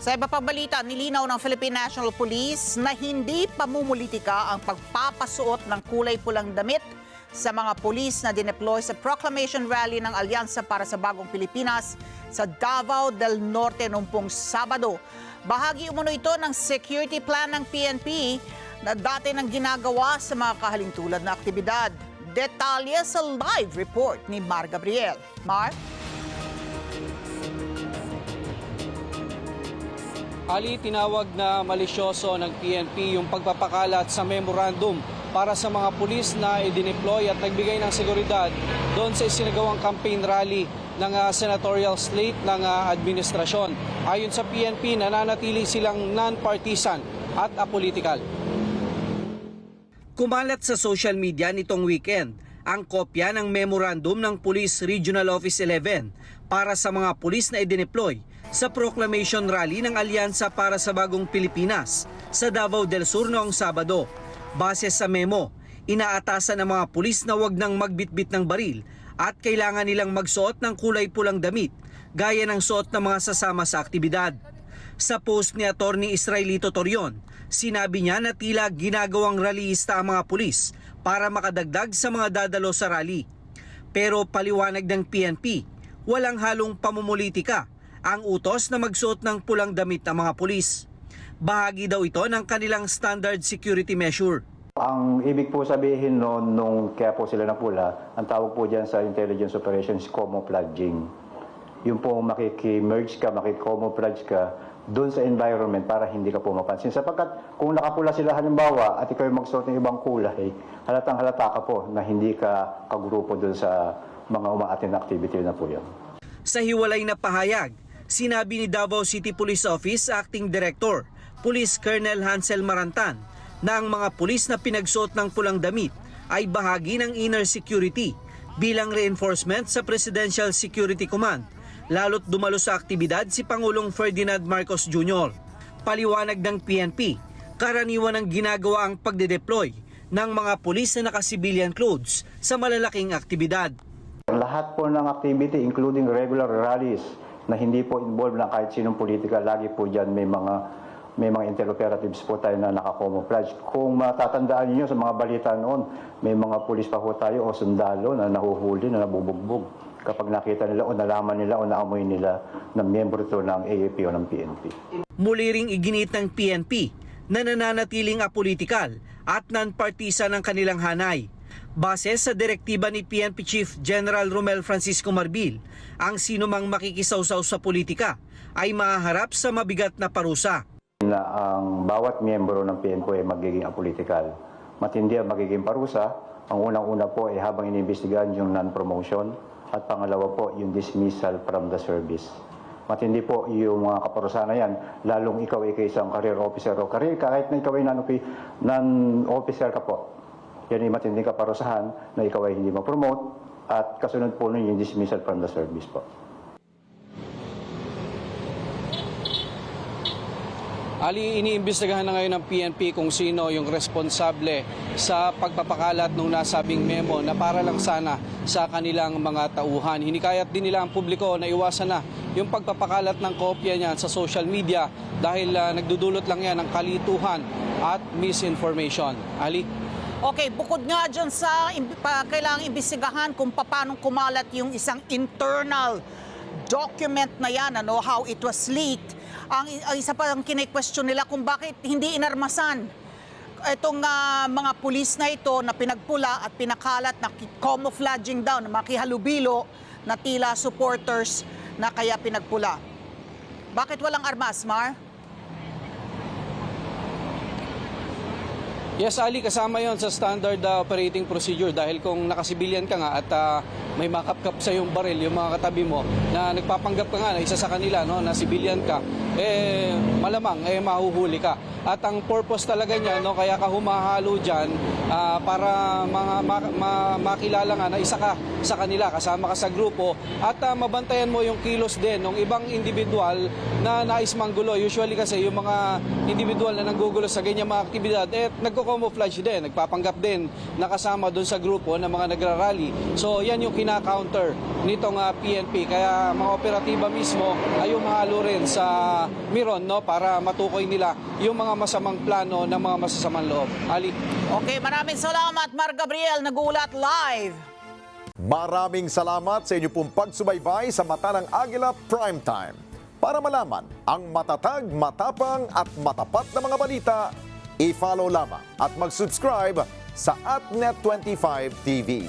Sa iba pang balita, nilinaw ng Philippine National Police na hindi pamumulitika ang pagpapasuot ng kulay pulang damit sa mga pulis na dineploy sa proclamation rally ng Alyansa para sa Bagong Pilipinas sa Davao del Norte noong pong Sabado. Bahagi umano ito ng security plan ng PNP na dati nang ginagawa sa mga kahalintulad na aktibidad. Detalye sa live report ni Mar Gabriel. Mar? Ali, tinawag na malisyoso ng PNP yung pagpapakalat sa memorandum para sa mga pulis na i-deploy at nagbigay ng seguridad doon sa isinagawang campaign rally ng senatorial slate ng administrasyon. Ayon sa PNP, nananatili silang non-partisan at apolitical. Kumalat sa social media nitong weekend ang kopya ng memorandum ng Police Regional Office 11 para sa mga pulis na i-deploy sa proclamation rally ng Alyansa para sa Bagong Pilipinas sa Davao del Sur noong Sabado. Base sa memo, inaatasan ng mga pulis na wag nang magbitbit ng baril at kailangan nilang magsuot ng kulay pulang damit gaya ng suot ng mga sasama sa aktibidad. Sa post ni Attorney Israelito Torion, sinabi niya na tila ginagawang rallyista ang mga pulis para makadagdag sa mga dadalo sa rally. Pero paliwanag ng PNP, walang halong pamumulitika ang utos na magsuot ng pulang damit ang mga pulis. Bahagi daw ito ng kanilang standard security measure. Ang ibig po sabihin noon, nung kaya po sila na pula, ang tawag po dyan sa intelligence operations, camouflaging. Yung po makikimerge ka, makikamouflage ka doon sa environment para hindi ka po mapansin. Sapagkat kung nakapula sila halimbawa at ikaw magsuot ng ibang kulay, halatang halata ka po na hindi ka kagrupo doon sa mga umaattend na activity na po yan. Sa hiwalay na pahayag, sinabi ni Davao City Police Office Acting Director, Police Colonel Hansel Marantan, na ang mga pulis na pinagsuot ng pulang damit ay bahagi ng inner security bilang reinforcement sa Presidential Security Command, lalo't dumalo sa aktibidad si Pangulong Ferdinand Marcos Jr. Paliwanag ng PNP, karaniwan ang ginagawa ang pagde-deploy ng mga pulis na naka-civilian clothes sa malalaking aktibidad. Lahat po ng activity, including regular rallies, na hindi po involved ng kahit sinong politika, lagi po dyan may mga interoperatives po tayo na nakacamouflage. Kung matatandaan niyo sa mga balita noon, may mga pulis pa po tayo o sundalo na nahuhuli, na nabubugbog kapag nakita nila o nalaman nila o naamoy nila na miyembro ito ng AAP o ng PNP. Muli ring iginit ng PNP na nananatiling apolitikal at non-partisan ang kanilang hanay. Base sa direktiba ni PNP Chief General Romel Francisco Marbil, ang sinumang makikisawsaw sa politika ay mahaharap sa mabigat na parusa. Na ang bawat miyembro ng PNP ay magiging apolitikal. Matindi ang magiging parusa. Ang unang-una po ay habang iniimbestigahan yung non-promotion at pangalawa po yung dismissal from the service. Matindi po yung mga kaparusahan na yan, lalong ikaw ay isang career officer o career, kahit na ikaw ay non-officer ka po. Yan ay matinding kaparusahan na ikaw ay hindi ma-promote at kasunod po nun yung dismissal from the service po. Ali, iniimbestigahan na ngayon ng PNP kung sino yung responsable sa pagpapakalat ng nasabing memo na para lang sana sa kanilang mga tauhan. Hinikayat din nila ang publiko na iwasan na yung pagpapakalat ng kopya niyan sa social media dahil nagdudulot lang yan ng kalituhan at misinformation. Ali? Okay, bukod nga dyan sa kailangang imbestigahan kung paano kumalat yung isang internal document na yan, how it was leaked. Ang isa pa ang kine-question nila kung bakit hindi inarmasan itong mga pulis na ito na pinagpula at pinakalat na camouflaging daw, na makihalubilo na tila supporters na kaya pinagpula. Bakit walang armas, Mar? Yes, Ali, kasama yon sa standard operating procedure dahil kung nakasibilyan ka nga at may makapkap sa yung baril, yung mga katabi mo na nagpapanggap ka nga na isa sa kanila, na sibilyan ka, malamang mahuhuli ka. At ang purpose talaga niya, kaya ka humahalo dyan para makilala nga na isa ka sa kanila, kasama ka sa grupo at mabantayan mo yung kilos din ng ibang individual na nais manggulo. Usually kasi yung mga individual na nanggugulo sa ganyan mga aktibidad, nagko-camouflage din, nagpapanggap din nakasama doon sa grupo ng mga nagrarally. So yan yung kina-counter nitong PNP. Kaya mga operatiba mismo ay humahalo rin sa Miron, no, para matukoy nila yung mga masamang plano ng mga masasamang loob. Ali. Okay, maraming salamat, Mar Gabriel, nagulat live. Maraming salamat sa inyo pong pagsubaybay sa Mata ng Agila Primetime. Para malaman ang matatag, matapang at matapat na mga balita, i-follow lamang at mag-subscribe sa @net25 TV.